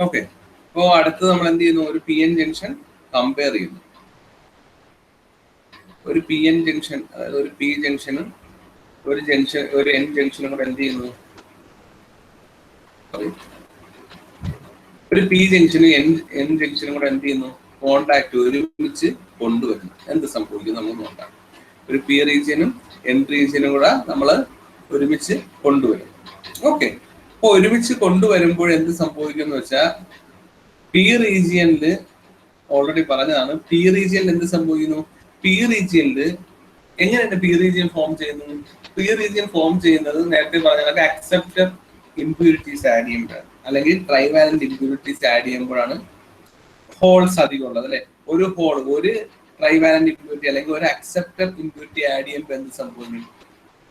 Okay. അപ്പോൾ അടുത്ത് നമ്മൾ എന്ത് ചെയ്യുന്നു? ഒരു പി എൻ ജംഗ്ഷൻ കമ്പയർ ചെയ്യുന്നു. ഒരു പി എൻ ജംഗ്ഷൻ, അതായത് ഒരു പി ജംഗ്ഷനും ഒരു എൻ ജംഗ്ഷനും കൂടെ എന്ത് ചെയ്യുന്നു? ഒരു പി ജംഗ്ഷനും എൻ ജംഗ്ഷനും കൂടെ എന്ത് ചെയ്യുന്നു? കോണ്ടാക്ട് ഒരുമിച്ച് കൊണ്ടുവരുന്നു. എന്ത് സംഭവിക്കും നമ്മൾ നോക്കാം. ഒരു പി റീജിയനും എൻ റീജിയനും കൂടെ നമ്മൾ ഒരുമിച്ച് കൊണ്ടുവരും. ഓക്കെ. അപ്പൊ ഒരുമിച്ച് കൊണ്ടുവരുമ്പോൾ എന്ത് സംഭവിക്കും എന്ന് വെച്ചാൽ, പി റീജിയനിൽ ഓൾറെഡി പറഞ്ഞതാണ്, പി റീജിയനിൽ എന്ത് സംഭവിക്കുന്നു? പി റീജിയനിൽ എങ്ങനെയാണ് പി റീജിയൻ ഫോം ചെയ്യുന്നത്? പി റീജിയൻ ഫോം ചെയ്യുന്നത് നേരത്തെ പറഞ്ഞ അക്സെപ്റ്റർ ഇംപ്യൂരിറ്റീസ് ആഡ് ചെയ്യുമ്പോഴാണ്, അല്ലെങ്കിൽ ട്രൈവാലന്റ് ഇംപ്യൂരിറ്റീസ് ആഡ് ചെയ്യുമ്പോഴാണ് ഹോൾസ് അധികം ഉള്ളത് അല്ലെ. ഒരു ഹോൾ, ഒരു ട്രൈവാലന്റ് ഇംപ്യൂരിറ്റി അല്ലെങ്കിൽ ഒരു അക്സെപ്റ്റർ ഇംപ്യൂരിറ്റി ആഡ് ചെയ്യുമ്പോൾ എന്ത് സംഭവിക്കും?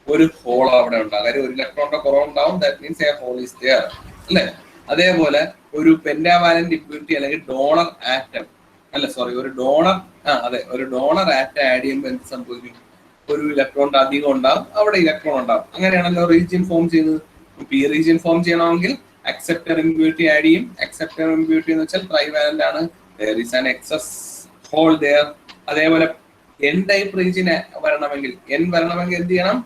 ഒരു ഹോൾ അവിടെ ഉണ്ടാകും. കാര്യം ഒരു ഇലക്ട്രോണിന്റെ കുറവുണ്ടാവും. That means a hole is there അല്ലെ. അതേപോലെ ഒരു പെന്റാവാലന്റ് ഇംപ്യൂരിറ്റി അല്ലെങ്കിൽ ഡോണർ ആറ്റം ഒരു ഡോണർ ആറ്റം ആഡ് ചെയ്യുമ്പോൾ എന്ത് സംഭവിക്കും? ഒരു ഇലക്ട്രോണിന്റെ അധികം ഉണ്ടാവും, അവിടെ ഇലക്ട്രോൺ ഉണ്ടാവും. അങ്ങനെയാണല്ലോ റീജിയൻ ഫോം ചെയ്യുന്നത്. പി റീജിയൻ ഫോം ചെയ്യണമെങ്കിൽ അക്സെപ്റ്റർ ഇംപ്യൂരിറ്റി ആഡ് ചെയ്യും. അക്സെപ്റ്റർ ഇംപ്യൂരിറ്റി എന്ന് വെച്ചാൽ ട്രൈവാലന്റ് ആണ്. there is an excess hole there. അതേപോലെ എൻ ടൈപ്പ് റീജിയൻ വരണമെങ്കിൽ എന്ത് ചെയ്യണം?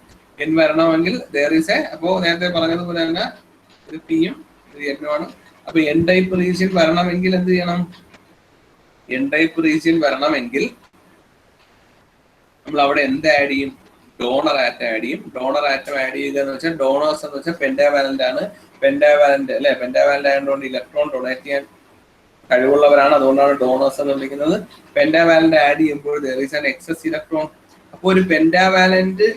എൻ വരണമെങ്കിൽ there is a, അപ്പോ നേരത്തെ പറഞ്ഞതുപോലെ തന്നെ ഇത് പിയും ഇത് എന്നും ആണ്. അപ്പൊ എൻ ടൈപ്പ് റീജിയൻ വരണമെങ്കിൽ എന്ത് ചെയ്യണം? എൻ ടൈപ്പ് റീജിയൻ വരണമെങ്കിൽ നമ്മൾ അവിടെ എന്ത് ആഡ് ചെയ്യും? ഡോണർ ആറ്റം ആഡ് ചെയ്യും. ഡോണർ ആറ്റം ആഡ് ചെയ്യുക എന്ന് വെച്ചാൽ, ഡോണേഴ്സ് എന്ന് വെച്ചാൽ പെന്റാവാലന്റ് ആണ്. പെന്റാവാലന്റ് ആയതുകൊണ്ട് ഇലക്ട്രോൺ ഡൊണേറ്റ് ചെയ്യാൻ കഴിവുള്ളവരാണ്. അതുകൊണ്ടാണ് ഡോണേഴ്സ് എന്ന് വിളിക്കുന്നത്. പെന്റാവാലന്റ് ആഡ് ചെയ്യുമ്പോൾ there is an excess electron. അപ്പോൾ ഒരു പെന്റാവാലന്റ്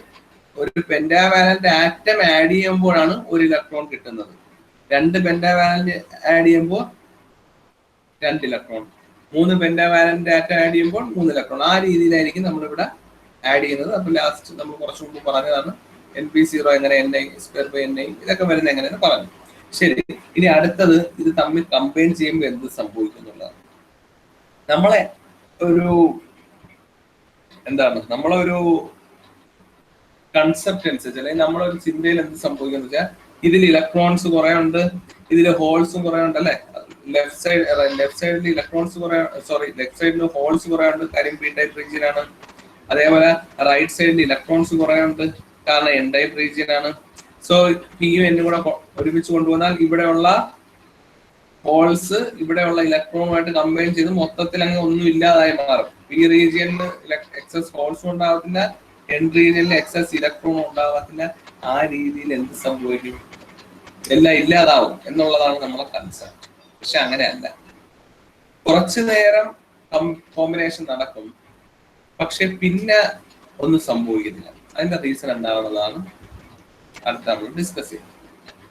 ആറ്റം ആഡ് ചെയ്യുമ്പോഴാണ് ഒരു ഇലക്ട്രോൺ കിട്ടുന്നത്. രണ്ട് പെന്റാവാലന്റ് ആഡ് ചെയ്യുമ്പോൾ 2 ഇലക്ട്രോൺ, 3 പെന്റാവാലന്റ് ആറ്റം ആഡ് ചെയ്യുമ്പോൾ 3 ഇലക്ട്രോൺ. ആ രീതിയിലായിരിക്കും നമ്മളിവിടെ ആഡ് ചെയ്യുന്നത്. അപ്പൊ ലാസ്റ്റ് നമ്മൾ കുറച്ച് മുമ്പ് പറഞ്ഞതാണ് NP0 എങ്ങനെ NI²/NI ഇതൊക്കെ വരുന്നത് എങ്ങനെയെന്ന് പറഞ്ഞു. ശരി, ഇനി അടുത്തത് ഇത് തമ്മിൽ കമ്പൈൻ ചെയ്യുമ്പോൾ എന്ത് സംഭവിക്കും എന്നുള്ളതാണ്. നമ്മളെ ഒരു കൺസെപ്റ്റ് അനുസരിച്ച് അല്ലെങ്കിൽ നമ്മളൊരു ചിന്തയിൽ എന്ത് സംഭവിക്കുന്നു വെച്ചാൽ, ഇതിൽ ഇലക്ട്രോൺസ് കുറെ ഉണ്ട്, ഇതിൽ ഹോൾസും കുറെ ഉണ്ട് അല്ലെ. ലെഫ്റ്റ് സൈഡിൽ ഇലക്ട്രോൺസ് ലെഫ്റ്റ് സൈഡിൽ ഹോൾസ് കുറെ ഉണ്ട്, കാര്യം പി ടൈപ്പ് റീജിയൻ ആണ്. അതേപോലെ റൈറ്റ് സൈഡിൽ ഇലക്ട്രോൺസ് കുറെ ഉണ്ട്, കാരണം എൻ ടൈപ്പ് റീജിയൻ ആണ്. സോ പിയും എന്നും കൂടെ ഒരുമിച്ച് കൊണ്ടുവന്നാൽ ഇവിടെയുള്ള ഹോൾസ് ഇവിടെയുള്ള ഇലക്ട്രോണുമായിട്ട് കമ്പൈൻ ചെയ്ത് മൊത്തത്തിൽ അങ്ങ് ഒന്നും ഇല്ലാതായി മാറും. പി റീജിയനിൽ എക്സസ് ഹോൾസും ഉണ്ടാവത്തില്ല, എൻ റീജിയനിൽ എക്സസ് ഇലക്ട്രോൺ ഉണ്ടാവത്തില്ല. ആ രീതിയിൽ എന്ത് സംഭവിക്കും? എല്ലാം ഇല്ലാതാവും എന്നുള്ളതാണ് നമ്മളെ കൺസെപ്റ്റ്. പക്ഷെ അങ്ങനെയല്ല. കുറച്ചു നേരം കോമ്പിനേഷൻ നടക്കും, പക്ഷെ പിന്നെ ഒന്നും സംഭവിക്കുന്നില്ല. അതിന്റെ റീസൺ എന്താണെന്നുള്ളതാണ് അടുത്ത നമ്മൾ ഡിസ്കസ് ചെയ്യുന്നത്.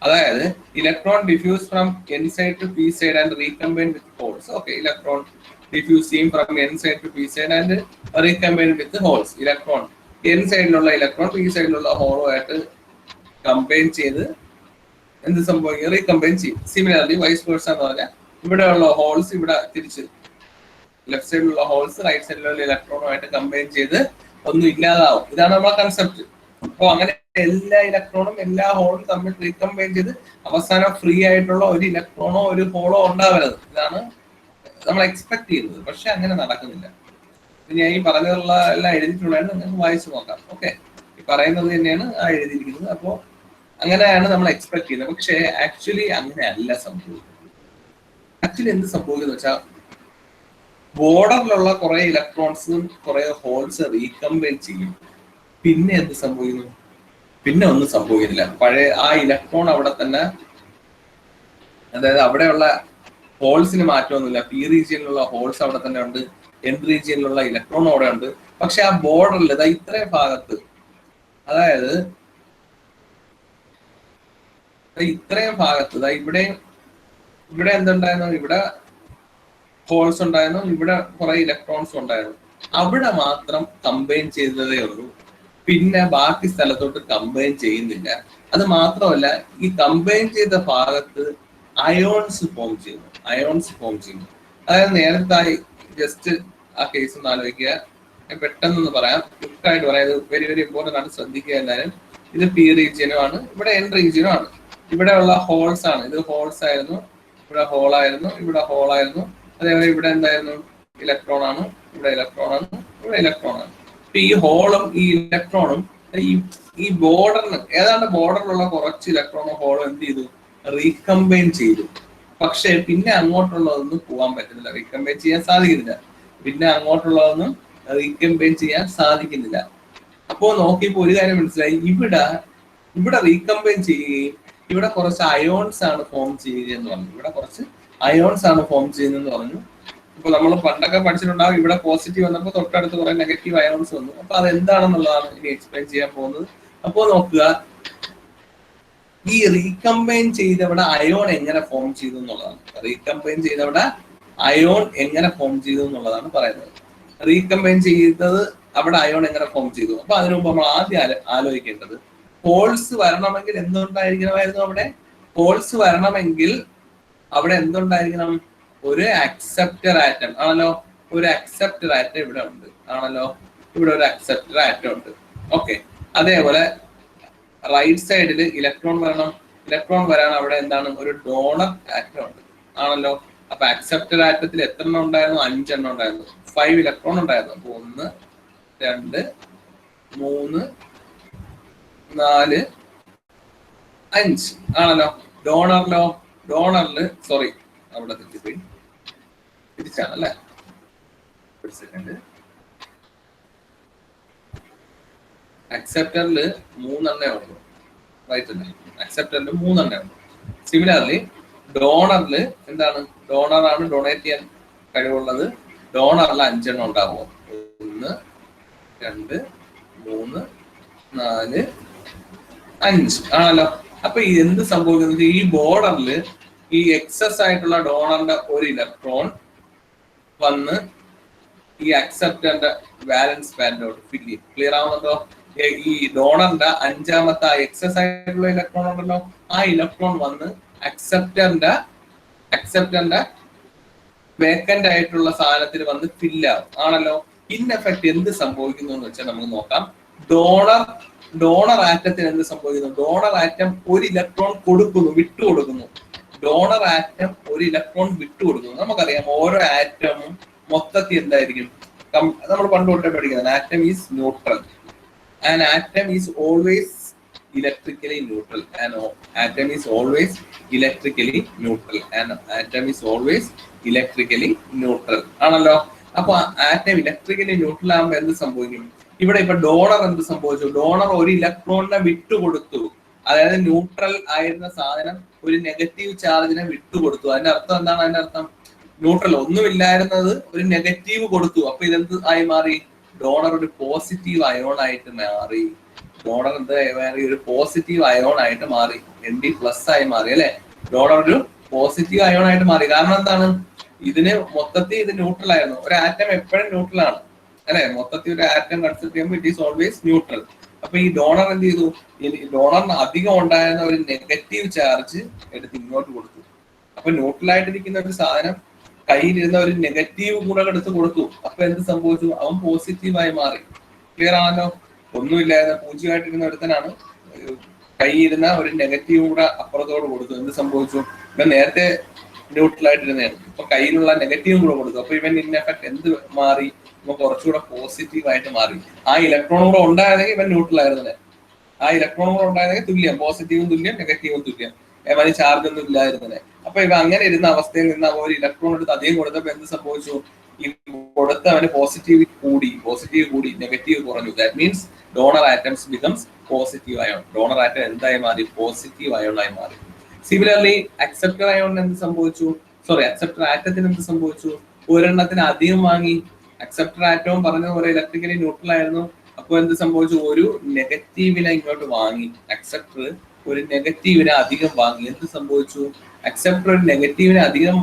അതായത് electron diffuse from N side to P side and recombine with holes. Okay, electron diffuse ചെയ്യും from N side to P side and recombine with holes. Electron N സൈഡിലുള്ള ഇലക്ട്രോൺ പി സൈഡിലുള്ള ഹോളുമായിട്ട് combine ചെയ്ത് എന്ത് സംഭവിക്കും? Recombine ചെയ്യും. Similarly vice versa എന്ന് പറഞ്ഞാൽ ഇവിടെയുള്ള ഹോൾസ് ഇവിടെ തിരിച്ച് ലെഫ്റ്റ് സൈഡിലുള്ള ഹോൾസ് റൈറ്റ് സൈഡിലുള്ള ഇലക്ട്രോണുമായിട്ട് കമ്പൈൻ ചെയ്ത് ഒന്നും ഇല്ലാതാവും. ഇതാണ് നമ്മളെ കൺസെപ്റ്റ്. അപ്പോൾ അങ്ങനെ എല്ലാ ഇലക്ട്രോണും എല്ലാ ഹോളും തമ്മിൽ റീകമ്പൈൻ ചെയ്ത് അവസാനം ഫ്രീ ആയിട്ടുള്ള ഒരു ഇലക്ട്രോണോ ഒരു ഹോളോ ഉണ്ടാവരുത്. ഇതാണ് നമ്മൾ എക്സ്പെക്ട് ചെയ്യുന്നത്. പക്ഷെ അങ്ങനെ നടക്കുന്നില്ല. ഞാൻ ഈ പറഞ്ഞതുള്ള എല്ലാം എഴുതിയിട്ടുള്ളതാണ്, നിങ്ങൾക്ക് വായിച്ചു നോക്കാം. ഓക്കെ, ഈ പറയുന്നത് തന്നെയാണ് ആ എഴുതിയിരിക്കുന്നത്. അപ്പോൾ അങ്ങനെയാണ് നമ്മൾ എക്സ്പെക്ട് ചെയ്യുന്നത്. പക്ഷെ ആക്ച്വലി അങ്ങനെ അല്ല സംഭവിക്കുന്നത്. ആക്ച്വലി എന്ത് സംഭവിക്കുന്നത് വെച്ചാൽ, ബോർഡറിലുള്ള കുറെ ഇലക്ട്രോൺസും കുറെ ഹോൾസ് റീകമ്പൈൻ ചെയ്യും. പിന്നെ എന്ത് സംഭവിക്കുന്നു? പിന്നെ ഒന്നും സംഭവിക്കുന്നില്ല. പഴയ ആ ഇലക്ട്രോൺ അവിടെ തന്നെ, അതായത് അവിടെയുള്ള ഹോൾസിന് മാറ്റമൊന്നുമില്ല. പി റീജിയനിലുള്ള ഹോൾസ് അവിടെ തന്നെ ഉണ്ട്, എൻ റീജിയനിലുള്ള ഇലക്ട്രോൺ അവിടെ ഉണ്ട്. പക്ഷെ ആ ബോർഡറിൽ ഇത്രയും ഭാഗത്ത്, അതായത് ഇത്രയും ഭാഗത്ത് ഇവിടെ എന്തുണ്ടായിരുന്നു? ഇവിടെ ഹോൾസ് ഉണ്ടായിരുന്നു, ഇവിടെ കുറെ ഇലക്ട്രോൺസ് ഉണ്ടായിരുന്നു. അവിടെ മാത്രം കമ്പൈൻ ചെയ്തതേ ഉള്ളൂ. പിന്നെ ബാക്കി സ്ഥലത്തോട്ട് കമ്പൈൻ ചെയ്യുന്നില്ല. അത് മാത്രമല്ല, ഈ കമ്പൈൻ ചെയ്ത ഭാഗത്ത് അയോൺസ് ഫോം ചെയ്യുന്നു. അതായത് നേരത്തെ ജസ്റ്റ് ആ കേസ് ഒന്ന് ആലോചിക്കുക. പെട്ടെന്നൊന്ന് പറയാം, ക്വിക്കായിട്ട് പറയാം. ഇത് വെരി വെരി ഇമ്പോർട്ടൻ്റ് ആണ്, ശ്രദ്ധിക്കുക എല്ലാവരും. ഇത് പി റീജിയനും ആണ്, ഇവിടെ എൻ റീജിയനും ആണ്. ഇവിടെയുള്ള ഹോൾസ് ആണ്, ഇത് ഹോൾസ് ആയിരുന്നു, ഇവിടെ ഹോളായിരുന്നു, ഇവിടെ ഹോളായിരുന്നു. അതേപോലെ ഇവിടെ എന്തായിരുന്നു? ഇലക്ട്രോൺ ആണ്, ഇവിടെ ഇലക്ട്രോൺ ആണ്, ഇവിടെ ഇലക്ട്രോൺ ആണ്. അപ്പൊ ഈ ഹോളും ഈ ഇലക്ട്രോണും ഈ ബോർഡറിന് ഏതാണ്ട് ബോർഡറിലുള്ള കുറച്ച് ഇലക്ട്രോണും ഹോളും എന്ത് ചെയ്തു? റീകമ്പൈൻ ചെയ്തു. പക്ഷെ പിന്നെ അങ്ങോട്ടുള്ളതൊന്നും പോകാൻ പറ്റുന്നില്ല, റീകമ്പൈൻ ചെയ്യാൻ സാധിക്കുന്നില്ല. പിന്നെ അങ്ങോട്ടുള്ളതൊന്നും റീകമ്പൈൻ ചെയ്യാൻ സാധിക്കുന്നില്ല. അപ്പോ നോക്കിയപ്പോ ഒരു കാര്യം മനസ്സിലായി, ഇവിടെ റീകമ്പൈൻ ചെയ്യുകയും ഇവിടെ കുറച്ച് അയോൺസ് ആണ് ഫോം ചെയ്യുകയെന്ന് പറഞ്ഞു. ഇവിടെ കുറച്ച് അയോൺസ് ആണ് ഫോം ചെയ്യുന്നതെന്ന് പറഞ്ഞു. അപ്പൊ നമ്മൾ പണ്ടൊക്കെ പഠിച്ചിട്ടുണ്ടാവും, ഇവിടെ പോസിറ്റീവ് വന്നപ്പോൾ തൊട്ടടുത്ത് കുറെ നെഗറ്റീവ് അയോൺസ് വന്നു. അപ്പൊ അതെന്താണെന്നുള്ളതാണ് ഇനി എക്സ്പ്ലെയിൻ ചെയ്യാൻ പോകുന്നത്. അപ്പോ നോക്കുക, ഈ റീകമ്പൈൻ ചെയ്തവിടെ അയോൺ എങ്ങനെ ഫോം ചെയ്തു എന്നുള്ളതാണ്. റീകമ്പൈൻ ചെയ്തവിടെ അയോൺ എങ്ങനെ ഫോം ചെയ്തു എന്നുള്ളതാണ് പറയുന്നത്. റീകമ്പൈൻ ചെയ്തത് അവിടെ അയോൺ എങ്ങനെ ഫോം ചെയ്തു. അപ്പൊ അതിനു മുമ്പ് നമ്മൾ ആദ്യം ആലോചിക്കേണ്ടത്, ഹോൾസ് വരണമെങ്കിൽ എന്തുണ്ടായിരിക്കണമായിരുന്നു? അവിടെ ഹോൾസ് വരണമെങ്കിൽ അവിടെ എന്തുണ്ടായിരിക്കണം? ഒരു അക്സെപ്റ്റർ ആറ്റം ആണല്ലോ. ഒരു അക്സെപ്റ്റർ ആറ്റം ഇവിടെ ഉണ്ട് ആണല്ലോ. ഇവിടെ ഒരു അക്സെപ്റ്റർ ആറ്റം ഉണ്ട്. ഓക്കെ. അതേപോലെ റൈറ്റ് സൈഡിൽ ഇലക്ട്രോൺ വരണം. ഇലക്ട്രോൺ വരാൻ അവിടെ എന്താണ്? ഒരു ഡോണർ ആറ്റം ഉണ്ട് ആണല്ലോ. അപ്പൊ അക്സെപ്റ്റർ ആറ്റത്തിൽ എത്ര എണ്ണം ഉണ്ടായിരുന്നു? 5 എണ്ണം ഉണ്ടായിരുന്നു. 5 ഇലക്ട്രോൺ ഉണ്ടായിരുന്നു. അപ്പൊ 1 2 3 4 5 ആണല്ലോ. ഡോണറില് സോറി, അവിടെ തെറ്റിപ്പോയി, തിരിച്ചാണല്ലേ. ഒരു സെക്കൻഡ്. അക്സെപ്റ്ററിൽ 3 എണ്ണേ ഉള്ളൂ, റൈറ്റ് അല്ലേ? അക്സെപ്റ്ററിൽ 3 എണ്ണേ ഉള്ളൂ. സിമിലർലി ഡോണറിൽ എന്താണ്? ഡോണറാണ് ഡൊണേറ്റ് ചെയ്യാൻ കഴിവുള്ളത്. ഡോണറിൽ 5 എണ്ണം ഉണ്ടാവുമോ? 1 2 3 4 5 ആണല്ലോ. അപ്പൊ എന്ത് സംഭവിക്കുന്നത്? ഈ ബോർഡറിൽ ഈ എക്സസ് ആയിട്ടുള്ള ഡോണറിന്റെ ഒരു ഇലക്ട്രോൺ വന്ന് ഈ അക്സെപ്റ്ററിന്റെ വാലൻസ് ബാൻഡോട് ഫില്ല് ചെയ്യും. ക്ലിയർ ആവുന്നുണ്ടോ? ഈ ഡോണറിന്റെ 5ാമത്തെ എക്സസ് ആയിട്ടുള്ള ഇലക്ട്രോൺ ഉണ്ടല്ലോ, ആ ഇലക്ട്രോൺ വന്ന് അക്സെപ്റ്ററിന്റെ വേക്കന്റ് ആയിട്ടുള്ള സാധനത്തിൽ വന്ന് ഫില്ല് ആവും ആണല്ലോ. ഇൻ എഫക്ട് എന്ത് സംഭവിക്കുന്നു എന്ന് വെച്ചാൽ നമുക്ക് നോക്കാം. ഡോണർ ആറ്റത്തിന് എന്ത് സംഭവിക്കുന്നു? ഡോണർ ആറ്റം ഒരു ഇലക്ട്രോൺ വിട്ടുകൊടുക്കുന്നു. ഡോണർ ആറ്റം ഒരു ഇലക്ട്രോൺ വിട്ടുകൊടുക്കുന്നു. നമുക്കറിയാം ഓരോ ആറ്റമും മൊത്തത്തിൽ എന്തായിരിക്കും? നമ്മൾ പണ്ട് തൊട്ടേ പഠിക്കുന്നത് atom is neutral. An atom is always electrically neutral. An atom is always electrically neutral. An atom is always electrically neutral. ആണല്ലോ. അപ്പൊ ആറ്റം ഇലക്ട്രിക്കലി ന്യൂട്രൽ ആകുമ്പോൾ എന്ത് സംഭവിക്കും? ഇവിടെ ഇപ്പൊ ഡോണർ എന്ത് സംഭവിച്ചു? ഡോണർ ഒരു ഇലക്ട്രോണിനെ വിട്ടുകൊടുത്തു. അതായത് ന്യൂട്രൽ ആയിരുന്ന സാധനം ഒരു നെഗറ്റീവ് ചാർജിനെ വിട്ടുകൊടുത്തു. അതിന്റെ അർത്ഥം എന്താണ്? അതിന്റെ അർത്ഥം ന്യൂട്രൽ ഒന്നുമില്ലായിരുന്നത് ഒരു നെഗറ്റീവ് കൊടുത്തു. അപ്പൊ ഇതെന്ത് ആയി മാറി? ഡോണർ ഒരു പോസിറ്റീവ് അയോൺ ആയിട്ട് മാറി. ഡോണർ എന്ത് മാറി? ഒരു പോസിറ്റീവ് അയോൺ ആയിട്ട് മാറി. Nd+ ആയി മാറി അല്ലെ. ഡോണർ ഒരു പോസിറ്റീവ് അയോൺ ആയിട്ട് മാറി. കാരണം എന്താണ്? ഇതിന് മൊത്തത്തിൽ ഇത് ന്യൂട്രൽ ആയിരുന്നു. ഒരു ആറ്റം എപ്പോഴും ന്യൂട്രൽ ആണ് അല്ലെ. മൊത്തത്തിൽ ഒരു ആറ്റം കൺസിഡർ ചെയ്യുമ്പോൾ ഇറ്റ് ഈസ് ഓൾവേസ് ന്യൂട്രൽ. അപ്പൊ ഈ ഡോണർ എന്ത് ചെയ്തു? ഡോണറിന് അധികം ഉണ്ടായിരുന്ന ഒരു നെഗറ്റീവ് ചാർജ് എടുത്ത് ഇങ്ങോട്ട് കൊടുത്തു. അപ്പൊ ന്യൂട്രൽ ആയിട്ടിരിക്കുന്ന ഒരു സാധനം കയ്യിലിരുന്ന ഒരു നെഗറ്റീവ് കൂടെ എടുത്ത് കൊടുത്തു. അപ്പൊ എന്ത് സംഭവിച്ചു? അവൻ പോസിറ്റീവായി മാറി. ക്ലിയർ ആണല്ലോ. ഒന്നുമില്ലായിരുന്ന 0 ഒരുത്തനാണ് കയ്യിരുന്ന ഒരു നെഗറ്റീവ് കൂടെ അപ്പുറത്തോട് കൊടുത്തു. എന്ത് സംഭവിച്ചു? ഇവൻ നേരത്തെ ന്യൂട്രൽ ആയിട്ടിരുന്നതാണ്, ഇപ്പൊ കയ്യിലുള്ള നെഗറ്റീവ് കൂടെ കൊടുത്തു. അപ്പൊ ഇവൻ ഇൻ എഫക്ട് എന്ത് മാറി? ഇവ കുറച്ചുകൂടെ പോസിറ്റീവ് ആയിട്ട് മാറി. ആ ഇലക്ട്രോൺ കൂടെ ഉണ്ടായിരുന്നെങ്കിൽ ഇവൻ ന്യൂട്രൽ ആയിരുന്നില്ല. ആ ഇലക്ട്രോൺ കൂടെ ഉണ്ടായിരുന്നെങ്കിൽ തുല്യം, പോസിറ്റീവും തുല്യം നെഗറ്റീവും തുല്യം, അവന് ചാർജ് ഒന്നും ഇല്ലായിരുന്നില്ല. അപ്പൊ ഇവ അങ്ങനെ ഇരുന്ന അവസ്ഥയിൽ നിന്ന് ഒരു ഇലക്ട്രോൺ എടുത്ത് അധികം കൊടുത്തപ്പോ എന്ത് സംഭവിച്ചു? ഈ കൊടുത്ത അവന് പോസിറ്റീവ് കൂടി നെഗറ്റീവ് കുറഞ്ഞു. That means donor atoms becomes positive ion. Donor atom എന്തായി മാറി? പോസിറ്റീവ് അയോൺ ആയി മാറി. സിമിലർലി അക്സെപ്റ്റർ അയോണിന് എന്ത് സംഭവിച്ചു? അക്സെപ്റ്റർ ആറ്റത്തിന് എന്ത് സംഭവിച്ചു? ഒരെണ്ണത്തിന് അധികം വാങ്ങി. അക്സെപ്റ്റർ ആറ്റവും പറഞ്ഞ പോലെ ഇലക്ട്രിക്കലി ന്യൂട്രൽ ആയിരുന്നു. അപ്പോൾ എന്ത് സംഭവിച്ചു? ഒരു നെഗറ്റീവിനെ ഇങ്ങോട്ട് വാങ്ങി. അക്സെപ്റ്റർ ഒരു നെഗറ്റീവിനെ അധികം വാങ്ങി. എന്ത് സംഭവിച്ചു? അക്സെപ്റ്റർ ഒരു നെഗറ്റീവിനെ അധികം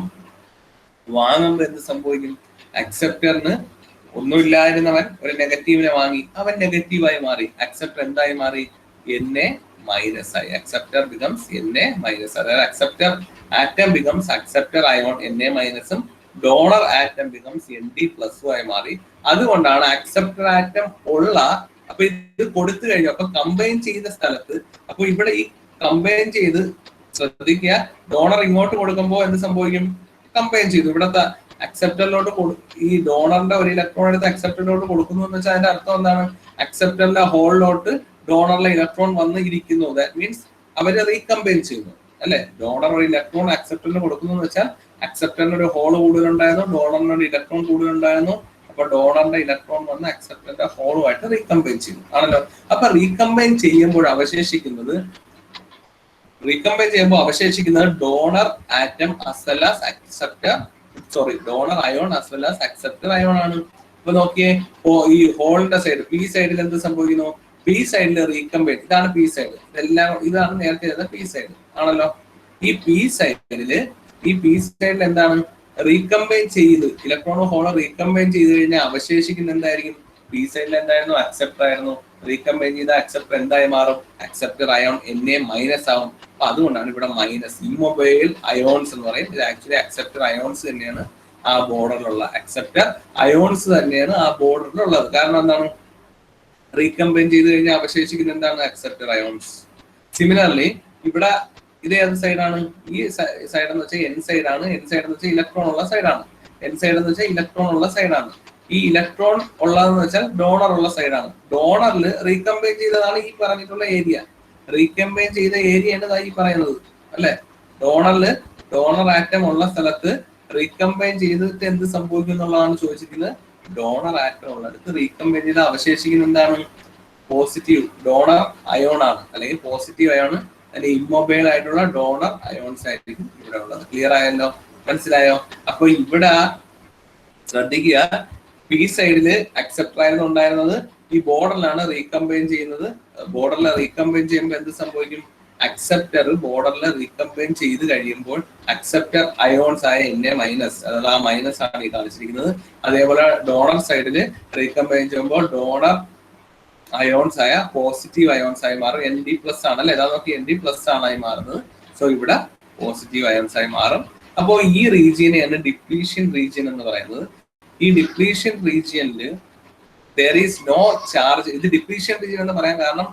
വാങ്ങുമ്പോൾ എന്ത് സംഭവിക്കും? അക്സെപ്റ്ററിന് ഒന്നുമില്ലായിരുന്നവൻ ഒരു നെഗറ്റീവിനെ വാങ്ങി, അവൻ നെഗറ്റീവായി മാറി. അക്സെപ്റ്റർ എന്തായി മാറി? Na- ആയി. Acceptor becomes Na-. അതായത് acceptor atom becomes acceptor ion Na-ഉം ഡോണർ ആറ്റം ബിക്കംസ് Nd+ ആയി മാറി. അതുകൊണ്ടാണ് അക്സെപ്റ്റർ ആറ്റം ഉള്ള, അപ്പൊ ഇത് കൊടുത്തു കഴിഞ്ഞു. അപ്പൊ കമ്പൈൻ ചെയ്ത സ്ഥലത്ത്, അപ്പൊ ഇവിടെ ഈ കമ്പൈൻ ചെയ്ത് ശ്രദ്ധിക്കുക, ഡോണർ ഇങ്ങോട്ട് കൊടുക്കുമ്പോൾ എന്ത് സംഭവിക്കും? കമ്പൈൻ ചെയ്തു. ഇവിടത്തെ അക്സെപ്റ്ററിലോട്ട് ഈ ഡോണറിന്റെ ഒരു ഇലക്ട്രോൺ എടുത്ത് അക്സെപ്റ്ററിലോട്ട് കൊടുക്കുന്നു എന്ന് വെച്ചാൽ അതിന്റെ അർത്ഥം എന്താണ്? അക്സെപ്റ്ററിന്റെ ഹോളിലോട്ട് ഡോണറിലെ ഇലക്ട്രോൺ വന്ന് ഇരിക്കുന്നു. ദാറ്റ് മീൻസ് അവര് റീകമ്പൈൻ ചെയ്യുന്നു അല്ലെ. ഡോണർ ഒരു ഇലക്ട്രോൺ അക്സെപ്റ്ററിന് കൊടുക്കുന്നു എന്ന് വെച്ചാൽ അക്സെപ്റ്ററിന് ഒരു ഹോൾ കൂടുതലുണ്ടായിരുന്നു, ഡോണറിന് ഒരു ഇലക്ട്രോൺ കൂടുതലുണ്ടായിരുന്നു. അപ്പൊ ഡോണറിന്റെ ഇലക്ട്രോൺ വന്ന് അക്സെപ്റ്ററിന്റെ ഹോളുമായിട്ട് റീകമ്പൈൻ ചെയ്തു ആണല്ലോ. അപ്പൊ റീകമ്പൈൻ ചെയ്യുമ്പോൾ അവശേഷിക്കുന്നത് donor atom as well as acceptor, donor ion as well as acceptor ion ആണ്. അപ്പൊ നോക്കിയേ, ഈ ഹോളിന്റെ സൈഡ് പി സൈഡിൽ എന്ത് സംഭവിക്കുന്നു? പി സൈഡിൽ റീകമ്പൈൻ, ഇതാണ് പി സൈഡ്, ഇതാണ് നേരത്തെ പി സൈഡ് ആണല്ലോ. ഈ പി സൈഡിൽ എന്താണ്? റീകമ്പൈൻ ചെയ്ത് ഇലക്ട്രോൺ ഹോൾ റീകമ്പൈൻ ചെയ്ത് കഴിഞ്ഞാൽ അവശേഷിക്കുന്ന എന്തായിരിക്കും? പി സൈഡിൽ എന്തായിരുന്നു? അക്സെപ്റ്റർ ആയിരുന്നു. റീകമ്പൈൻ ചെയ്ത അക്സെപ്റ്റർ എന്തായി മാറും? അക്സെപ്റ്റർ അയോൺ Na മൈനസ് ആവും. അപ്പൊ അതുകൊണ്ടാണ് ഇവിടെ മൈനസ്. ഇമ്മൊബൈൽ അയോൺസ് എന്ന് പറയും. ഇത് ആക്ച്വലി അക്സെപ്റ്റർ അയോൺസ് തന്നെയാണ് ആ ബോർഡറിലുള്ള കാരണം എന്താണ്? റീകമ്പൈൻ ചെയ്ത് കഴിഞ്ഞാൽ അവശേഷിക്കുന്ന എന്താണ്? Acceptor ions. സിമിലർലി ഇവിടെ ഇത് ഏത് സൈഡാണ്? ഈ സൈഡ് എന്ന് വെച്ചാൽ എൻ സൈഡാണ്. എൻ സൈഡ് എന്ന് വെച്ചാൽ ഇലക്ട്രോൺ ഉള്ള സൈഡാണ്. ഈ ഇലക്ട്രോൺ ഉള്ളതെന്ന് വെച്ചാൽ ഡോണർ ഉള്ള സൈഡാണ്. ഡോണറിൽ റീകമ്പൈൻ ചെയ്തതാണ് ഈ പറഞ്ഞിട്ടുള്ള ഏരിയ. റീകമ്പൈൻ ചെയ്ത ഏരിയയാണ് ഈ പറയുന്നത് അല്ലെ. ഡോണർ ആറ്റം ഉള്ള സ്ഥലത്ത് റീകമ്പൈൻ ചെയ്തിട്ട് എന്ത് സംഭവിക്കും എന്നുള്ളതാണ് ചോദിച്ചിരിക്കുന്നത്. ഡോണർ ആറ്റം ഉള്ളിടത്ത് റീകമ്പൈൻ ചെയ്ത് അവശേഷിക്കുന്ന എന്താണ്? പോസിറ്റീവ് ഡോണർ അയോൺ ആണ്, അല്ലെങ്കിൽ പോസിറ്റീവ് അയോൺ, അല്ലെങ്കിൽ ഇമ്മൊബൈൽ ആയിട്ടുള്ള ഡോണർ അയോൺസ് ആയിരിക്കും ഇവിടെ ഉള്ളത്. ക്ലിയർ ആയല്ലോ? മനസ്സിലായോ? അപ്പൊ ഇവിടെ ശ്രദ്ധിക്കുക, പി സൈഡില് അക്സെപ്റ്റർ ആയിരുന്നു ഉണ്ടായിരുന്നത്. ഈ ബോർഡറിലാണ് റീകമ്പൈൻ ചെയ്യുന്നത്. ബോർഡറിൽ റീകമ്പൈൻ ചെയ്യുമ്പോൾ എന്ത് സംഭവിക്കും? അക്സെപ്റ്റർ ബോർഡറിൽ റീകമ്പൈൻ ചെയ്ത് കഴിയുമ്പോൾ അക്സെപ്റ്റർ അയോൺസ് ആയ Na മൈനസ്, അതായത് ആ മൈനസ് ആണ് ഈ കാണിച്ചിരിക്കുന്നത്. അതേപോലെ ഡോണർ സൈഡില് റീകമ്പൈൻ ചെയ്യുമ്പോൾ ഡോണർ അയോൺസ് ആയ പോസിറ്റീവ് അയോൺസ് ആയി മാറും. Nd പ്ലസ് ആണ് അല്ലെ, നോക്കി Nd പ്ലസ് ആണ് ആയി മാറുന്നത്. സോ ഇവിടെ പോസിറ്റീവ് അയോൺസ് ആയി മാറും. അപ്പോൾ ഈ റീജിയനെയാണ് ഡിപ്ലീഷൻ റീജിയൻ എന്ന് പറയുന്നത്. ഈ ഡിപ്ലീഷൻ റീജിയനിൽ there is no charge. ഇത് ഡിപ്ലീഷൻ റീജിയൻ എന്ന് പറയാൻ കാരണം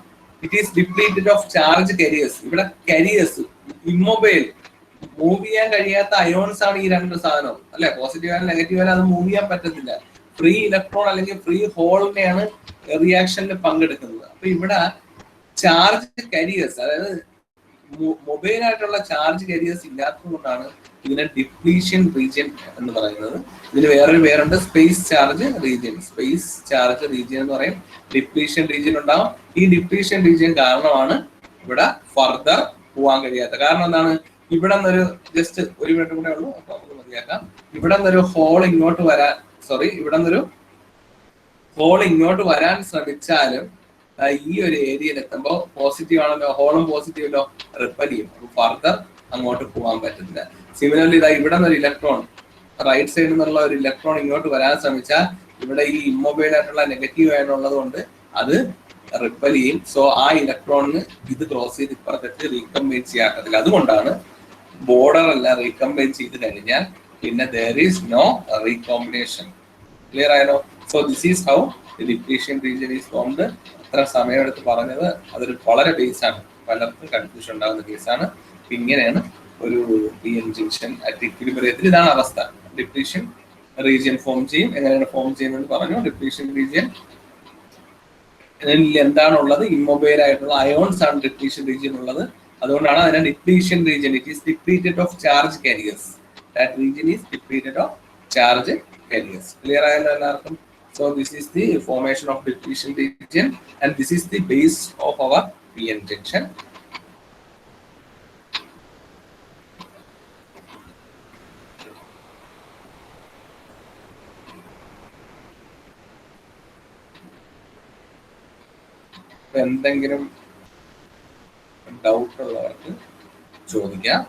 it is depleted of charge careers. ഇവിടെ കാരിയേഴ്സ് ഇമ്മൊബൈൽ, മൂവ് ചെയ്യാൻ കഴിയാത്ത അയോൺസ് ആണ് ഈ രണ്ട് സാധനവും അല്ലെ. പോസിറ്റീവ് ആയാലും നെഗറ്റീവ് ആയാലും അത് മൂവ് ചെയ്യാൻ പറ്റത്തില്ല. ഫ്രീ ഇലക്ട്രോൺ അല്ലെങ്കിൽ ഫ്രീ ഹോളിനെയാണ് റിയാക്ഷനിൽ പങ്കെടുക്കുന്നത്. അപ്പൊ ഇവിടെ ചാർജ് കാരിയേഴ്സ്, അതായത് മൊബൈൽ ആയിട്ടുള്ള ചാർജ് കാരിയേഴ്സ് ഇല്ലാത്തത് കൊണ്ടാണ് ഇതിനെ ഡിപ്ലീഷൻ റീജിയൻ എന്ന് പറയുന്നത്. ഇതിന് വേറൊരു പേരുണ്ട്, സ്പേസ് ചാർജ് റീജിയൻ. എന്ന് പറയും. ഡിപ്ലീഷൻ റീജിയൻ ഉണ്ടാവും. ഈ ഡിപ്ലീഷൻ റീജിയൻ കാരണമാണ് ഇവിടെ ഫർദർ പോവാൻ കഴിയാത്ത. കാരണം എന്താണ്? ഇവിടെ നിന്നൊരു ജസ്റ്റ് ഒരു മിനിറ്റ് കൂടെ ഉള്ളൂ, അപ്പൊ നമുക്ക് മതിയാക്കാം. ഇവിടെ നിന്നൊരു ഹോൾ ഇങ്ങോട്ട് വരാൻ ശ്രമിച്ചാലും ഈ ഒരു ഏരിയയിൽ എത്തുമ്പോൾ പോസിറ്റീവ് ആണല്ലോ, ഹോളും പോസിറ്റീവല്ലോ, റിപ്പൽ ചെയ്യും. അപ്പൊ ഫർദർ അങ്ങോട്ട് പോകാൻ പറ്റത്തില്ല. സിമിലർലി ഇവിടെ നിന്ന് ഒരു ഇലക്ട്രോൺ, റൈറ്റ് സൈഡിൽ നിന്നുള്ള ഒരു ഇലക്ട്രോൺ ഇങ്ങോട്ട് വരാൻ ശ്രമിച്ചാൽ ഇവിടെ ഈ ഇമ്മൊബൈൽ ആയിട്ടുള്ള നെഗറ്റീവ് ആയിട്ടുള്ളത് കൊണ്ട് അത് റിപ്പൽ ചെയ്യും. സോ ആ ഇലക്ട്രോണിന് ഇത് ക്രോസ് ചെയ്ത് ഇപ്പുറത്തേക്ക് റീകമ്പൈൻ ചെയ്യാത്തതില്ല. അതുകൊണ്ടാണ് ബോർഡർ എല്ലാം റീകമ്പൈൻ ചെയ്ത് കഴിഞ്ഞാൽ പിന്നെ there is no recombination. Clear ആയല്ലോ? So this is how the depletion region is formed. അത്ര സമയമെടുത്ത് പറഞ്ഞത് അതൊരു വളരെ ബേസ് ആണ്, പലർക്കും കൺഫ്യൂഷൻ ഉണ്ടാകുന്ന കേസാണ്. ഇങ്ങനെയാണ് ഒരു പി എൻ ജംഗ്ഷൻ അറ്റ് ഇക്വിലിബ്രിയത്തിൽ ഇതാണ് അവസ്ഥ. ഡിപ്ലീഷൻ റീജിയൻ ഫോം ചെയ്യും. എങ്ങനെയാണ് ഫോം ചെയ്യുന്നത് പറഞ്ഞു. ഡിപ്ലീഷൻ റീജിയൻ എന്താണുള്ളത്? ഇമ്മൊബൈൽ ആയിട്ടുള്ള അയോൺസ് ആണ് ഡിപ്ലീഷൻ റീജിയൻ ഉള്ളത്. അതുകൊണ്ടാണ് അതിനെ depletion region. It is depleted of charge careers. That region is depleted of charge careers. Clear ആയല്ലോ എല്ലാവർക്കും? So this is the formation of depletion region and this is the base of our p-n junction. എന്തെങ്കിലും doubt ഉള്ളവർക്ക് ചോദിക്കാം.